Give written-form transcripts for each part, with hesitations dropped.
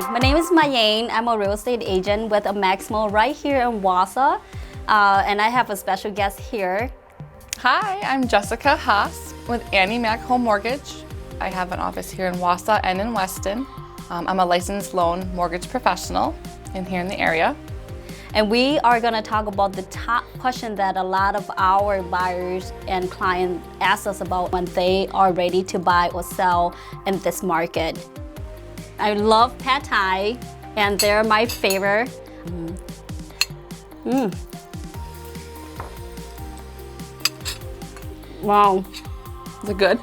My name is Mayane. I'm a real estate agent with a Maximal right here in Wausau, and I have a special guest here. Hi, I'm Jessica Haas with Annie Mac Home Mortgage. I have an office here in Wausau and in Weston. I'm a licensed loan mortgage professional here in the area. And we are going to talk about the top question that a lot of our buyers and clients ask us about when they are ready to buy or sell in this market. I love pad thai, and they're my favorite. Wow. Is it good?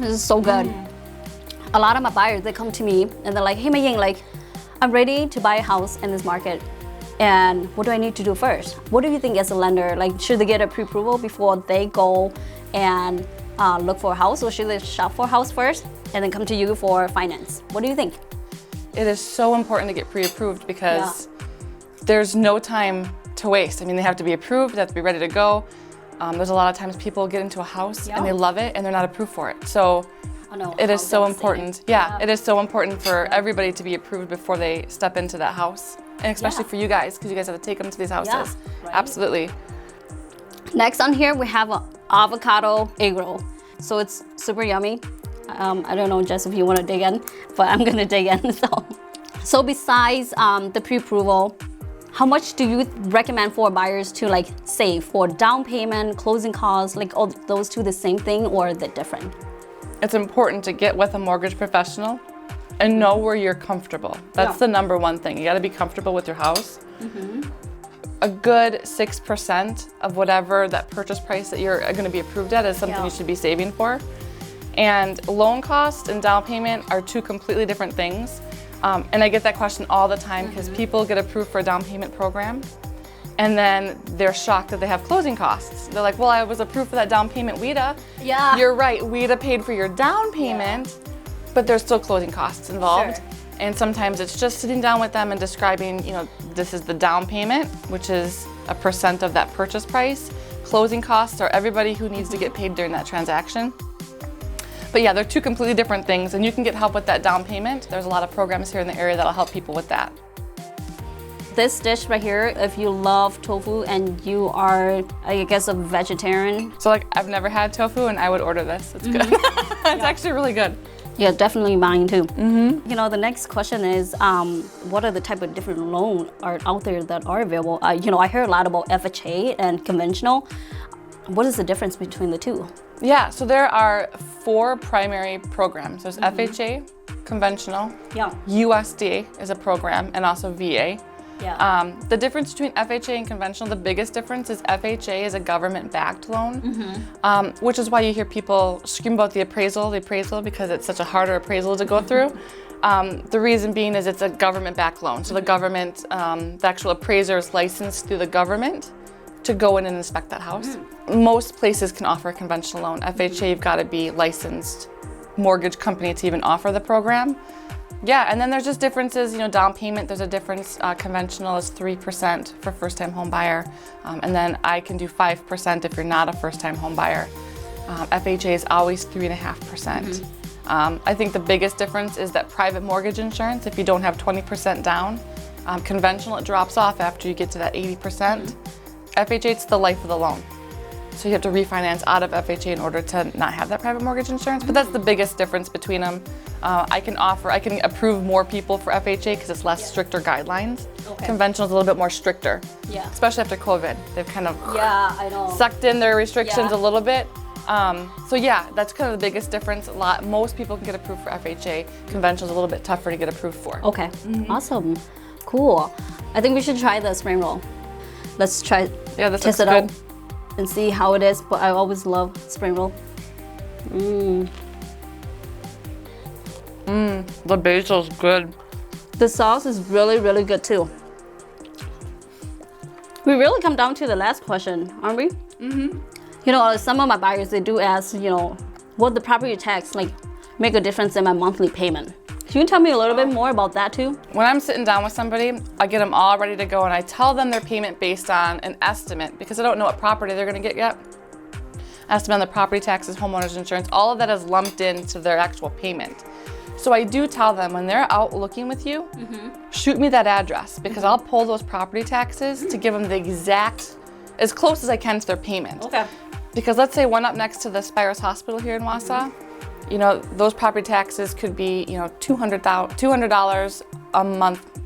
This is so good. A lot of my buyers, they come to me and they're like, hey Maying, like, I'm ready to buy a house in this market. And what do I need to do first? What do you think as a lender? Like, should they get a pre-approval before they go and look for a house, or should they shop for a house first and then come to you for finance? What do you think? It is so important to get pre-approved because there's no time to waste. I mean, they have to be approved, they have to be ready to go. There's a lot of times people get into a house and they love it and they're not approved for it. So it is so important. It is so important for everybody to be approved before they step into that house. And especially for you guys, because you guys have to take them to these houses. Absolutely. Next on here, we have an avocado egg roll. So it's super yummy. I don't know, Jess, if you want to dig in, but I'm going to dig in. So besides the pre-approval, how much do you recommend for buyers to like save for down payment, closing costs, like all those two the same thing or they're different? It's important to get with a mortgage professional and know where you're comfortable. That's the number one thing. You got to be comfortable with your house. A good 6% of whatever that purchase price that you're going to be approved at is something you should be saving for. And loan cost and down payment are two completely different things. And I get that question all the time because people get approved for a down payment program and then they're shocked that they have closing costs. They're like, well, I was approved for that down payment WIDA. You're right, WIDA paid for your down payment, but there's still closing costs involved. And sometimes it's just sitting down with them and describing, you know, this is the down payment, which is a % of that purchase price. Closing costs are everybody who needs to get paid during that transaction. But yeah, they're two completely different things, and you can get help with that down payment. There's a lot of programs here in the area that'll help people with that. This dish right here, if you love tofu and you are, I guess, a vegetarian. So like, I've never had tofu and I would order this. It's good. It's actually really good. Yeah, definitely mine too. You know, the next question is, what are the type of different loans are out there that are available? You know, I heard a lot about FHA and conventional. What is the difference between the two? Yeah, so there are 4 primary programs. There's FHA, conventional, USDA is a program, and also VA. The difference between FHA and conventional, the biggest difference is FHA is a government-backed loan, which is why you hear people scream about the appraisal because it's such a harder appraisal to go through. The reason being is it's a government-backed loan. So the government, the actual appraiser is licensed through the government to go in and inspect that house. Most places can offer a conventional loan. FHA, you've got to be licensed mortgage company to even offer the program. Yeah, and then there's just differences, you know, down payment, there's a difference. Conventional is 3% for first-time home buyer, and then I can do 5% if you're not a first-time home buyer. FHA is always 3.5%. I think the biggest difference is that private mortgage insurance, if you don't have 20% down, conventional, it drops off after you get to that 80%. FHA, it's the life of the loan. So you have to refinance out of FHA in order to not have that private mortgage insurance, but that's the biggest difference between them. I can approve more people for FHA because it's less stricter guidelines. Conventional is a little bit more stricter, especially after COVID. They've kind of sucked in their restrictions a little bit. So yeah, that's kind of the biggest difference. Most people can get approved for FHA. Conventional is a little bit tougher to get approved for. Okay, awesome, cool. I think we should try the spring roll. Let's try, test it out and see how it is, but I always love spring roll. The basil's good. The sauce is really, really good too. We really come down to the last question, aren't we? You know, some of my buyers, they do ask, you know, will the property tax like make a difference in my monthly payment? Can you tell me a little bit more about that too? When I'm sitting down with somebody, I get them all ready to go and I tell them their payment based on an estimate because I don't know what property they're gonna get yet. Estimate on the property taxes, homeowners insurance, all of that is lumped into their actual payment. So I do tell them when they're out looking with you, shoot me that address because I'll pull those property taxes to give them the exact, as close as I can to their payment. Okay. Because let's say one up next to the Spires Hospital here in Wausau, you know, those property taxes could be, you know, $200 a month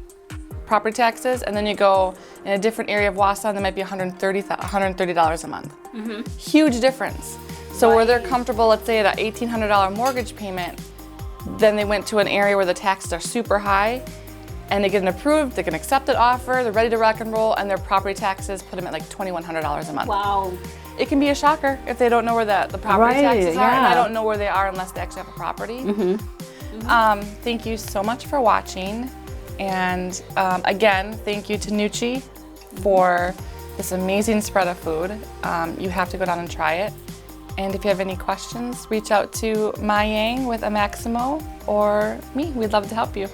property taxes, and then you go in a different area of Wausau, and there might be $130 a month. Huge difference. So where they're comfortable, let's say at an $1,800 mortgage payment, then they went to an area where the taxes are super high, and they get an approved, they can accept an offer, they're ready to rock and roll, and their property taxes put them at like $2,100 a month. Wow. It can be a shocker if they don't know where the property taxes are, and I don't know where they are unless they actually have a property. Thank you so much for watching, and again, thank you to Nucci for this amazing spread of food. You have to go down and try it. And if you have any questions, reach out to Ma Yang with a Maximo or me. We'd love to help you.